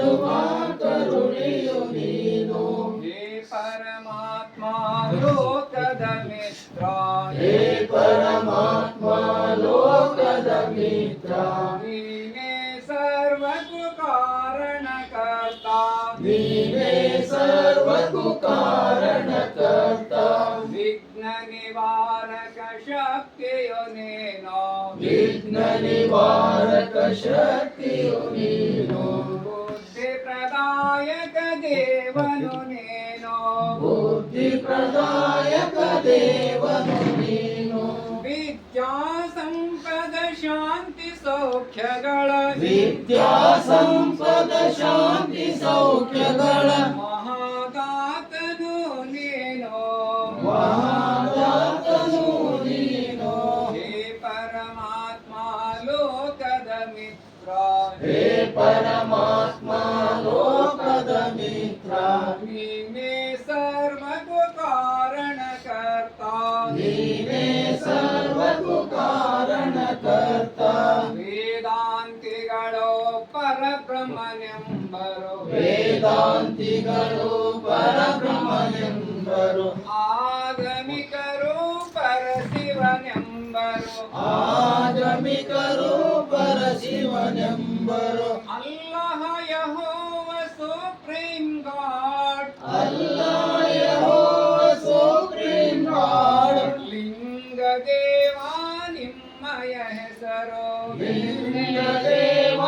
ಮಾಡುವ ಕರುಣೆಯು ನೀನು. ಹೇ ಪರಮಾತ್ಮ ಲೋಕದ ಮಿತ್ರ, ಹೇ ಪರಮಾತ್ಮ ಲೋಕದ ಮಿತ್ರ, ನೀನೇ ಸರ್ವಕ್ಕೂ ಕಾರಣಕರ್ತ, ನೀನೇ ಸರ್ವಕ್ಕೂ ಕಾರಣಕರ್ತ, ವಿಘ್ನ ನಿವಾರಕ ಶಕ್ತಿಯು ನೀನು, ವಿಘ್ನ ನಿವಾರಕ ಶಕ್ತಿಯು ನೀನು, ಬುದ್ಧಿ ಪ್ರದಾಯಕ ದೇವನು ನೀನು, ಬುದ್ಧಿ ಪ್ರದಾಯಕ ದೇವನು ನೀನು, ವಿದ್ಯಾ ಸಂಪದ ಶಾಂತಿ ಸೌಖ್ಯಗಳ, ವಿದ್ಯಾ ಸಂಪದ ಶಾಂತಿ ಸೌಖ್ಯಗಳ ಮಹಾದಾತನು ನೀನು, ಮಹಾದಾತನು ನೀನು. ಹೇ ಪರಮಾತ್ಮ ಲೋಕದ ಮಿತ್ರ, ಹೇ ಪರಮಾತ್ಮ ಲೋಕದ ಮಿತ್ರ, ನೀನೇ ಸರ್ವಕ್ಕೂ ಕಾರಣಕರ್ತ, ನೀನೇ ಸರ್ವಕ್ಕೂ ಕಾರಣಕರ್ತ, ವೇದಾಂತಿಗಳು ಪರಬ್ರಹ್ಮನೆಂಬರು, ವೇದಾಂತಿಗಳು ಪರಬ್ರಹ್ಮನೆಂಬರು, ಆಗಮಿಕರು ಪರಶಿವನೆಂಬರು, ಆಗಮಿಕರು ಪರಶಿವನೆಂಬರು, ಅಲ್ಲಹ ಯೆಹೋವ ಸುಪ್ರೀಂ ಗಾಡ್, ಅಲ್ಲಾ ಯೆಹೋವ ಸುಪ್ರೀಂ ಗಾಡ್, ಲಿಂಗ ದೇವ ನಿಮ್ಮಯ ಹೆಸರು, ಲಿಂಗ ದೇವ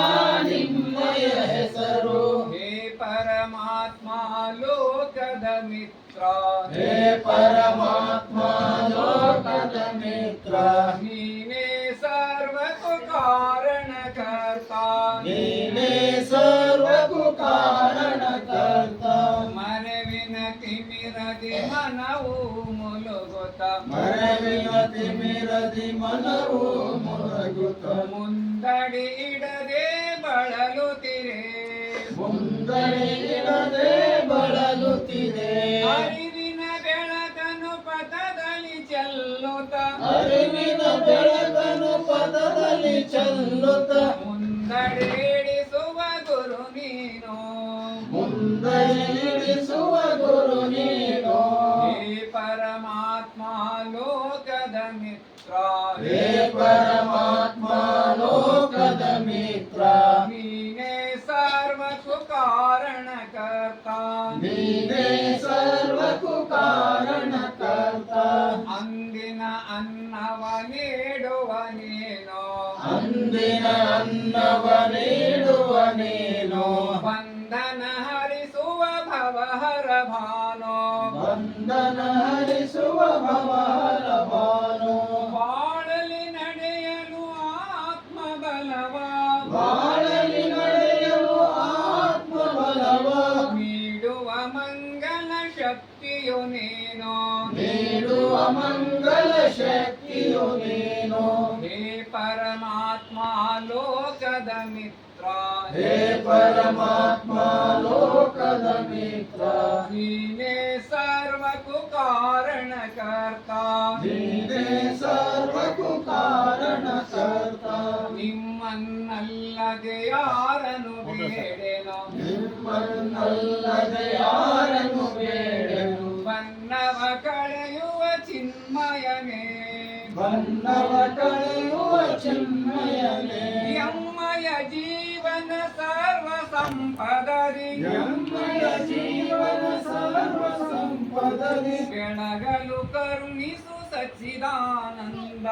ನಿಮ್ಮಯ ಹೆಸರು, ಹೇ ಪರಮಾತ್ಮ ಲೋಕದ ಮಿತ್ರ, ಹೇ ಪರಮಾತ್ಮ ಲೋಕದ ಮಿತ್ರ, ನೀನೇ ಸರ್ವಕ್ಕೂ ಕಾರಣಕರ್ತ, ನೀನೇ ಸರ್ವಕ್ಕೂ ಕಾರಣಕರ್ತ, ಮನವಿನ ತಿಮಿರದಿ ಮನವು ಮುಲುಗುತ್ತ, ಮರವಿನ ತಿಮಿರದಿ ಮನವು ಮೊರಗುತ್ತ, ಮುಂದಡಿ ಇಡದೆ ಬಳಲುತ್ತಿರೆ, ಮುಂದಡಿಯಿಡದೆ ಬಳಲುತ್ತಿದೆ, ಅರಿವಿನ ಬೆಳಕನ್ನು ಪಥದಲ್ಲಿ ಚೆಲ್ಲುತ್ತ, ಅರಿವಿನ ಬೆಳಕನ್ನು ಪದದಲ್ಲಿ ಚೆಲ್ಲುತ್ತ, ಮುಂದಡಿಡಿಸುವ ಗುರು ನೀನು, ಮುಂದಡಿಯಿಡಿಸುವ ಗುರು ನೀನು, ಹೇ ಪರಮಾತ್ಮ ಲೋಕದ ಮಿತ್ರ, ಹೇ ಪರಮಾತ್ಮ ಲೋಕದ ಮಿತ್ರ, ನೀನೇ ಸರ್ವಕ್ಕೂ ಕಾರಣಕರ್ತ, ನೀನೇ ಸರ್ವಕ್ಕೂ ಕಾರಣಕರ್ತ, ಅಂದಿನ ಅನ್ನವ ನೀಡುವ ನೀನು, ಅಂದಿನ ಅನ್ನವ ನೀಡುವ ನೀನು, ಬಂಧನ ಹರಿಸುವ ಭವಹರ ಭಾನು, ಬಂಧನ ಹರಿಸುವ ಭವಹರ ಭಾನು, ಬಾಳಲಿ ನಡೆಯಲು ಆತ್ಮಬಲವ, ಬಾಳಲಿ ನಡೆಯಲು ಆತ್ಮಬಲವ, ನೀಡುವ ಮಂಗಲ ಶಕ್ತಿಯು ನೀನು, ನೀಡುವ ಮಂಗಲ ಶಕ್ತಿಯು ನೀನು, ಹೇ ಪರಮಾತ್ಮ ಲೋಕದ ಮಿತ್ರ, ಹೇ ಪರಮಾತ್ಮ ಲೋಕದ ಮಿತ್ರ, ನೀನೇ ಸರ್ವಕ್ಕೂ ಕಾರಣಕರ್ತ, ನೀನೇ ಸರ್ವಕ್ಕೂ ಕಾರಣಕರ್ತ, ನಿಮ್ಮನ್ನಲ್ಲದೆ ಯಾರನ್ನು ಬೇಡೆನು, ನಿಮ್ಮನ್ನಲ್ಲದೆ ಯಾರನ್ನು ಬೇಡನು, ಬನ್ನವ ಕಳೆಯುವ ಚಿನ್ಮಯನೇ, ಬನ್ನವ ಕಳೆಯುವ ಚಿನ್ಮಯನೇ, ಯಮ್ಮಯ ಜೀವನ ಸರ್ವ ಸಂಪದರಿ, ಯಮ್ಮಯ ಜೀವನ ಸರ್ವ ಸಂಪದದಿ, ಬೆಳಗಲು ಕರುಣಿಸು ಸಚ್ಚಿದಾನಂದ,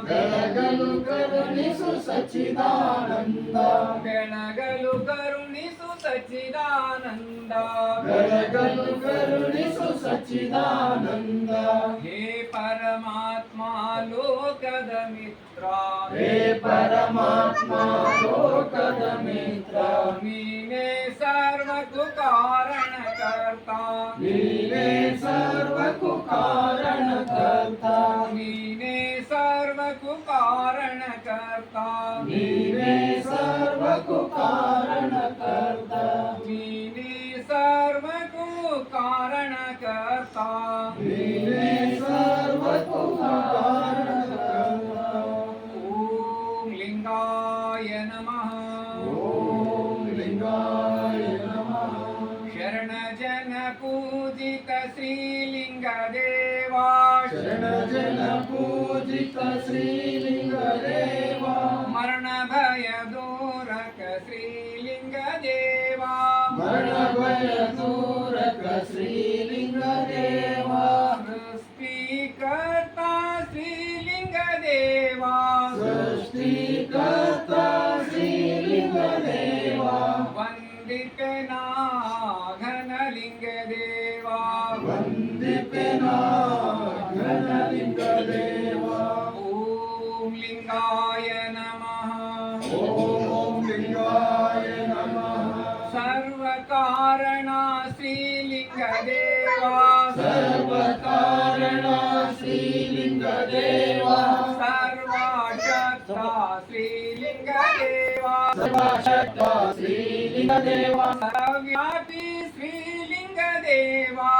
ಬೆಳಗಲು ಕರುಣಿಸು ಸಚ್ಚಿದಾನಂದ, ಬೆಳಗಲು ಕರುಣಿಸು ಸಚ್ಚಿದಾನಂದ, ಬೆಳಗಲು ಕರುಣಿಸು ಸಚ್ಚಿದಾನಂದ, ಹೇ ಪರಮಾತ್ಮ ಲೋಕದ ಮಿತ್ರ, ಹೇ ಪರಮಾತ್ಮ ಲೋಕದ ಮಿತ್ರ, ನೀನೇ ಸರ್ವಕ್ಕೂ ಕಾರಣಕರ್ತ, ನೀನೇ ಸರ್ವಕ್ಕೂ ಕಾರಣಕರ್ತ, ನೀನೇ ಸರ್ವಕ್ಕೂ ಕಾರಣಕರ್ತ, ನೀನೇ ಸರ್ವಕ್ಕೂ ಕಾರಣಕರ್ತ, ನೀನೇ ಸರ್ವಕ್ಕೂ ಕಾರಣಕರ್ತ, ನೀನೇ ಸರ್ವಕ್ಕೂ ಕಾರಣಕರ್ತ. ಓಂ ಲಿಂಗಾಯ ನಮಃ, ಓಂ ಲಿಂಗಾಯ श्रीलिङ्गदेवा मरण भय दूरक श्रीलिङ्गदेवा मरणभयदूरक श्रीलिङ्गदेवा सृष्टिकर्ता श्रीलिङ्गदेवा सृष्टिकर्ता श्रीलिङ्गदेवा वन्दितना घनलिङ्गदेवा वन्दिपेना घनलिङ्गदेवा ॐ लिङ्गाय नमः ॐ लिङ्गाय नमः सर्वकारणा श्रीलिङ्गदेवा सर्वकारणा श्रीलिङ्गदेवा सर्वशक्ता श्रीलिङ्गदेवा सर्वशक्ता श्रीलिङ्गदेवा सर्वव्यापी श्रीलिङ्गदेवा